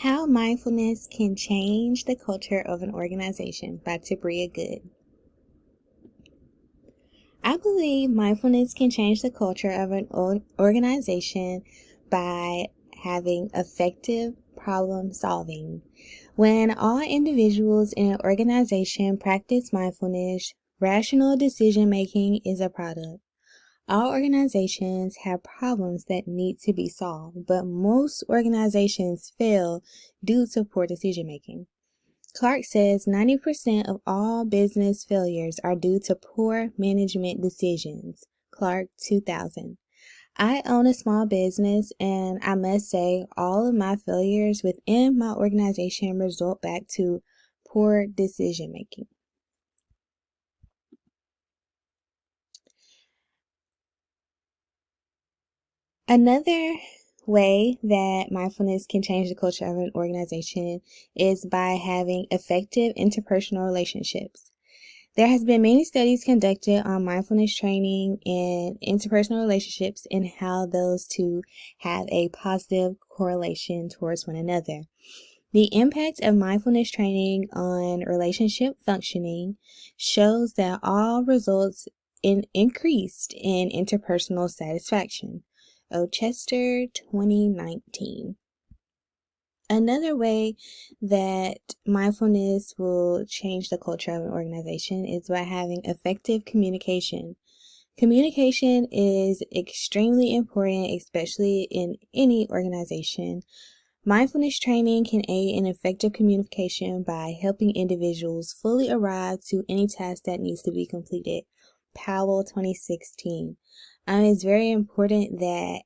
How Mindfulness Can Change the Culture of an Organization by Tabria Good. I believe mindfulness can change the culture of an organization by having effective problem solving. When all individuals in an organization practice mindfulness, rational decision making is a product. All organizations have problems that need to be solved, but most organizations fail due to poor decision making. Clark says 90% of all business failures are due to poor management decisions. Clark, 2000. I own a small business, and I must say all of my failures within my organization result back to poor decision making. Another way that mindfulness can change the culture of an organization is by having effective interpersonal relationships. There has been many studies conducted on mindfulness training and interpersonal relationships and how those two have a positive correlation towards one another. The impact of mindfulness training on relationship functioning shows that all results in increased in interpersonal satisfaction. Chester, 2019. Another way that mindfulness will change the culture of an organization is by having effective communication. Communication is extremely important, especially in any organization. Mindfulness training can aid in effective communication by helping individuals fully arrive to any task that needs to be completed. Powell, 2016. It's very important that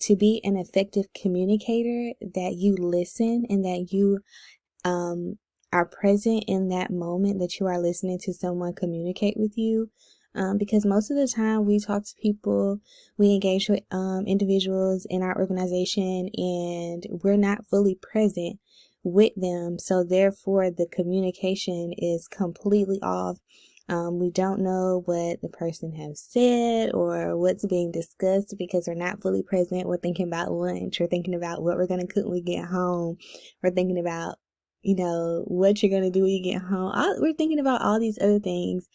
to be an effective communicator, that you listen and that you are present in that moment that you are listening to someone communicate with you. Because most of the time we talk to people, we engage with individuals in our organization, and we're not fully present with them. So therefore, the communication is completely off. We don't know what the person has said or what's being discussed because we're not fully present. We're thinking about lunch. We're thinking about what we're going to cook when we get home. We're thinking about, what you're going to do when you get home. We're thinking about all these other things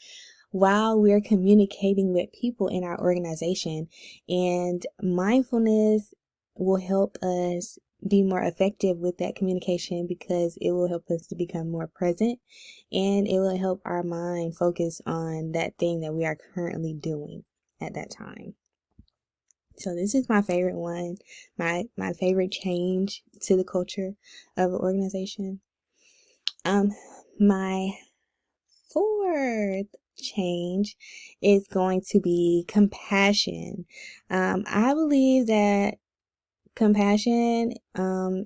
while we're communicating with people in our organization. And mindfulness will help us be more effective with that communication because it will help us to become more present, and it will help our mind focus on that thing that we are currently doing at that time. So this is my favorite one, my favorite change to the culture of an organization. My fourth change is going to be compassion. I believe that compassion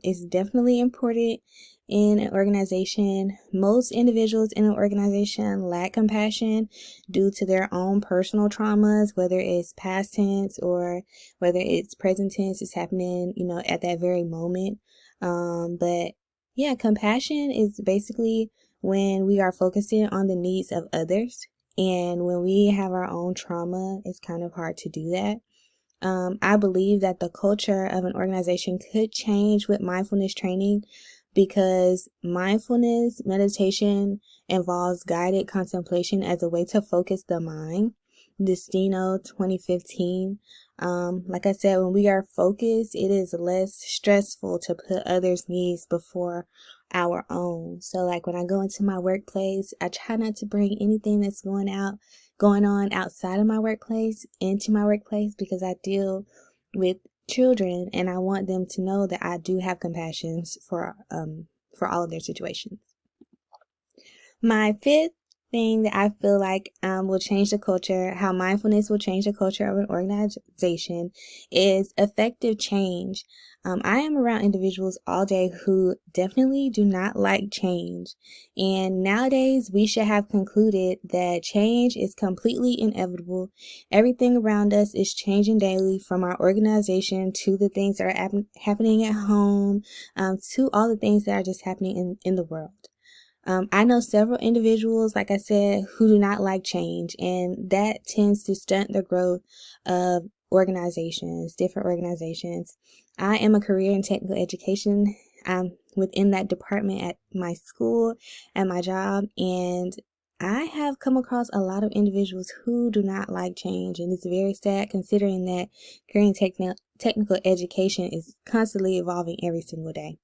is definitely important in an organization. Most individuals in an organization lack compassion due to their own personal traumas, whether it's past tense or whether it's present tense, it's happening, at that very moment. But yeah, compassion is basically when we are focusing on the needs of others. And when we have our own trauma, it's kind of hard to do that. I believe that the culture of an organization could change with mindfulness training because mindfulness meditation involves guided contemplation as a way to focus the mind. Destino, 2015. Like I said, when we are focused, it is less stressful to put others' needs before our own. So like when I go into my workplace, I try not to bring anything that's going on outside of my workplace into my workplace because I deal with children and I want them to know that I do have compassion for all of their situations. My fifth thing that I feel like will change the culture, how mindfulness will change the culture of an organization, is effective change. I am around individuals all day who definitely do not like change. And nowadays, we should have concluded that change is completely inevitable. Everything around us is changing daily, from our organization to the things that are happening at home, to all the things that are just happening in the world. I know several individuals, like I said, who do not like change, and that tends to stunt the growth of different organizations. I am a career and technical education I'm within that department at my school, at my job, and I have come across a lot of individuals who do not like change, and it's very sad considering that career technical education is constantly evolving every single day.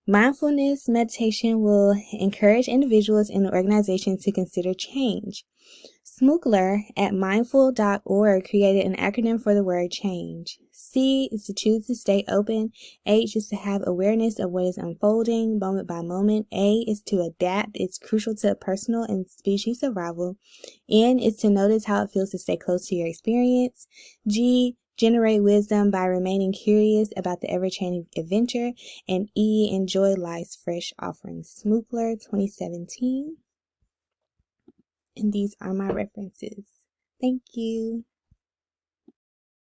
Mindfulness meditation will encourage individuals in the organization to consider change. Smookler at mindful.org created an acronym for the word change. C is to choose to stay open. H is to have awareness of what is unfolding moment by moment. A is to adapt. It's crucial to personal and species survival. N is to notice how it feels to stay close to your experience. G, generate wisdom by remaining curious about the ever-changing adventure. And E, enjoy life's fresh offerings. Smookler 2017. And these are my references. Thank you.